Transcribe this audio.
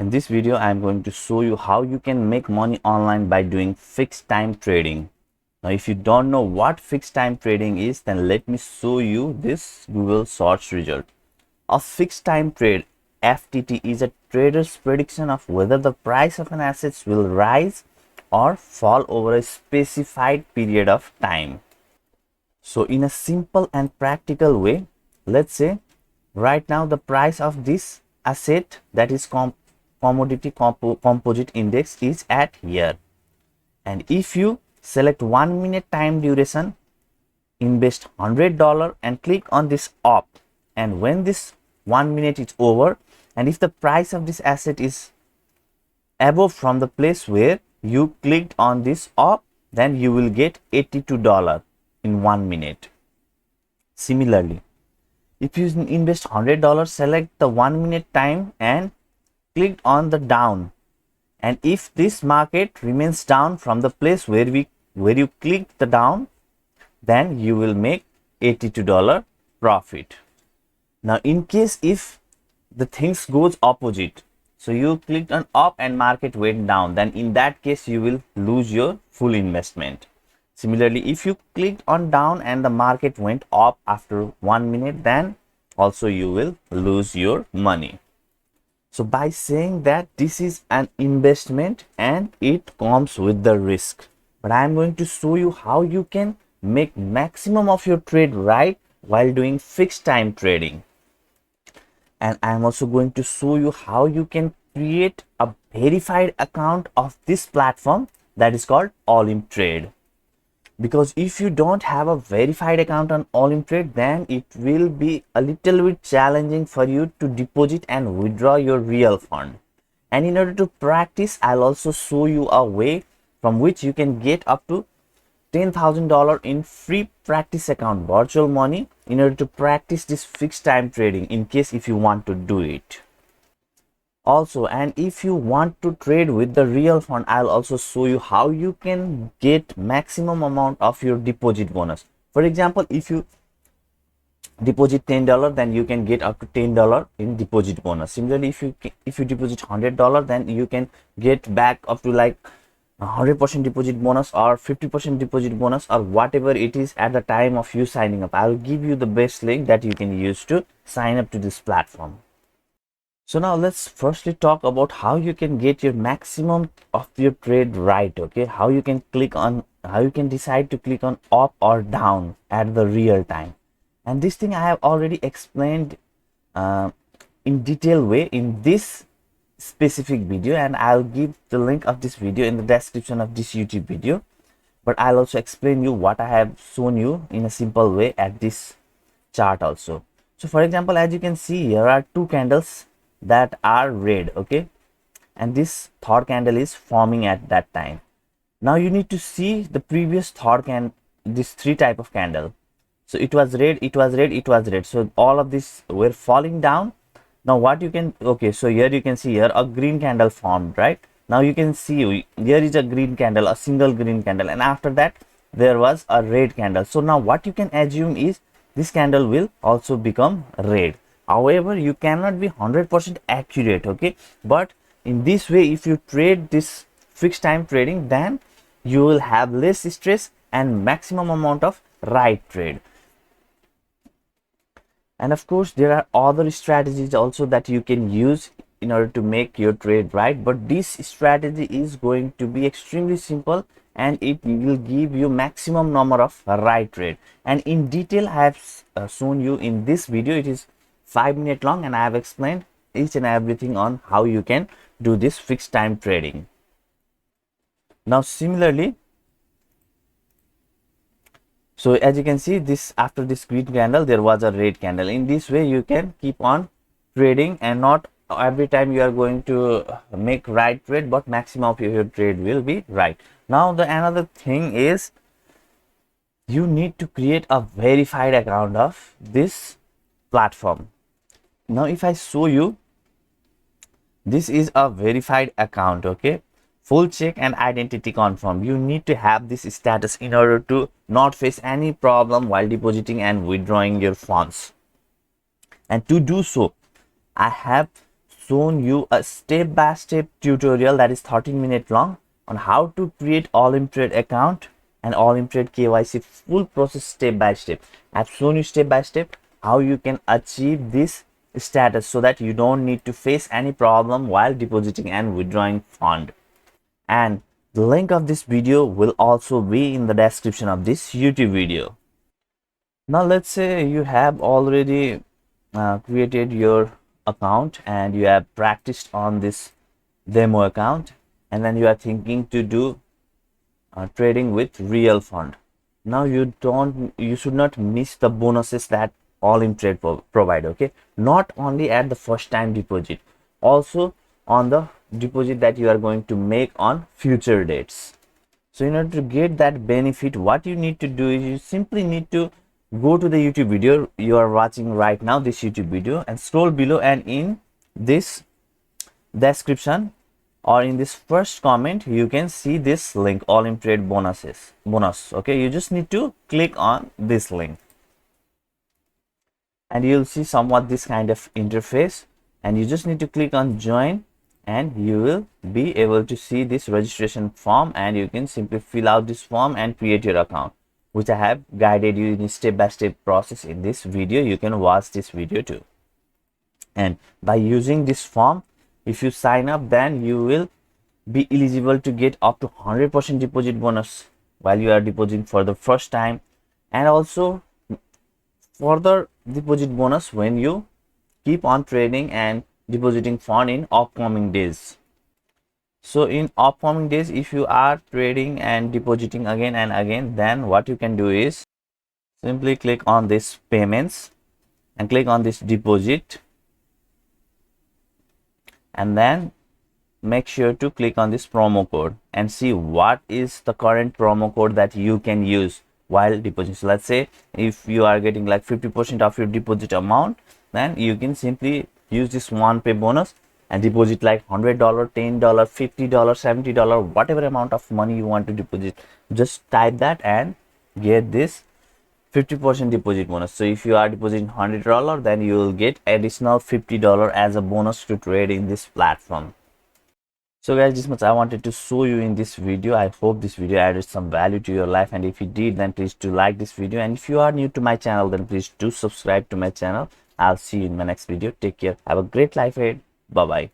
In this video, I am going to show you how you can make money online by doing fixed time trading. Now, if you don't know what fixed time trading is, then let me show you this Google search result. A fixed time trade (FTT) is a trader's prediction of whether the price of an asset will rise or fall over a specified period of time. So, in a simple and practical way, let's say right now the price of this asset, that is commodity composite index, is at here, and if you select 1 minute time duration, invest $100 and click on this up, and when this 1 minute is over, and if the price of this asset is above from the place where you clicked on this up, then you will get $82 in 1 minute. Similarly, if you invest $100, select the 1 minute time and click on the down, and if this market remains down from the place where you clicked the down, then you will make $82 profit. Now, in case if the things goes opposite, so you clicked on up and market went down, then in that case you will lose your full investment. Similarly, if you clicked on down and the market went up after 1 minute, then also you will lose your money. So by saying that this is an investment and it comes with the risk, but I am going to show you how you can make maximum of your trade right while doing fixed time trading. And I am also going to show you how you can create a verified account of this platform that is called Olymptrade. Because if you don't have a verified account on Olymptrade, then it will be a little bit challenging for you to deposit and withdraw your real fund. And in order to practice, I'll also show you a way from which you can get up to $10,000 in free practice account virtual money in order to practice this fixed time trading in case if you want to do it. Also, and if you want to trade with the real fund, I'll also show you how you can get maximum amount of your deposit bonus. For example, if you deposit $10, then you can get up to $10 in deposit bonus. Similarly, if you deposit $100, then you can get back up to like 100% deposit bonus or 50% deposit bonus or whatever it is at the time of you signing up. I'll give you the best link that you can use to sign up to this platform. So now let's firstly talk about how you can get your maximum of your trade right. Okay, how you can decide to click on up or down at the real time. And this thing I have already explained in detailed way in this specific video, and I'll give the link of this video in the description of this YouTube video. But I'll also explain you what I have shown you in a simple way at this chart also. So for example, as you can see, here are two candles that are red, okay, and this third candle is forming at that time. Now you need to see the previous this three type of candle. So it was red, it was red, it was red, so all of this were falling down. Now what you can, okay, so here you can see here a green candle formed, right? Now you can see here is a green candle, a single green candle, and after that there was a red candle. So now what you can assume is this candle will also become red. However, you cannot be 100% accurate, okay, but in this way, if you trade this fixed time trading, then you will have less stress and maximum amount of right trade. And of course, there are other strategies also that you can use in order to make your trade right, but this strategy is going to be extremely simple and it will give you maximum number of right trade. And in detail, I have shown you in this video. It is 5 minutes long, and I have explained each and everything on how you can do this fixed time trading. Now similarly, so as you can see, this after this green candle there was a red candle. In this way you can keep on trading, and not every time you are going to make right trade, but maximum of your trade will be right. Now the another thing is you need to create a verified account of this platform. Now if I show you, this is a verified account, okay, full check and identity confirm. You need to have this status in order to not face any problem while depositing and withdrawing your funds. And to do so, I have shown you a step-by-step tutorial that is 13-minute long on how to create Olymptrade account and Olymptrade KYC full process step by step. I've shown you step by step how you can achieve this status so that you don't need to face any problem while depositing and withdrawing fund. And the link of this video will also be in the description of this YouTube video. Now let's say you have already created your account and you have practiced on this demo account, and then you are thinking to do trading with real fund. Now you should not miss the bonuses that Olymptrade provide. Okay, not only at the first time deposit, also on the deposit that you are going to make on future dates. So in order to get that benefit, what you need to do is you simply need to go to the YouTube video you are watching right now, this YouTube video, and scroll below, and in this description or in this first comment you can see this link, Olymptrade bonus. Okay, you just need to click on this link and you'll see somewhat this kind of interface, and you just need to click on join, and you will be able to see this registration form, and you can simply fill out this form and create your account, which I have guided you in a step-by-step process in this video. You can watch this video too. And by using this form, if you sign up, then you will be eligible to get up to 100% deposit bonus while you are depositing for the first time, and also further deposit bonus when you keep on trading and depositing fund in upcoming days. So in upcoming days, if you are trading and depositing again and again, then what you can do is simply click on this payments and click on this deposit, and then make sure to click on this promo code and see what is the current promo code that you can use while depositing. So let's say if you are getting like 50% of your deposit amount, then you can simply use this one pay bonus and deposit like $100, $10, $50, $70, whatever amount of money you want to deposit. Just type that and get this 50% deposit bonus. So if you are depositing $100, then you will get additional $50 as a bonus to trade in this platform. So guys, this much I wanted to show you in this video. I hope this video added some value to your life, and if it did, then please do like this video, and if you are new to my channel, then please do subscribe to my channel. I'll see you in my next video. Take care, have a great life ahead. Bye bye.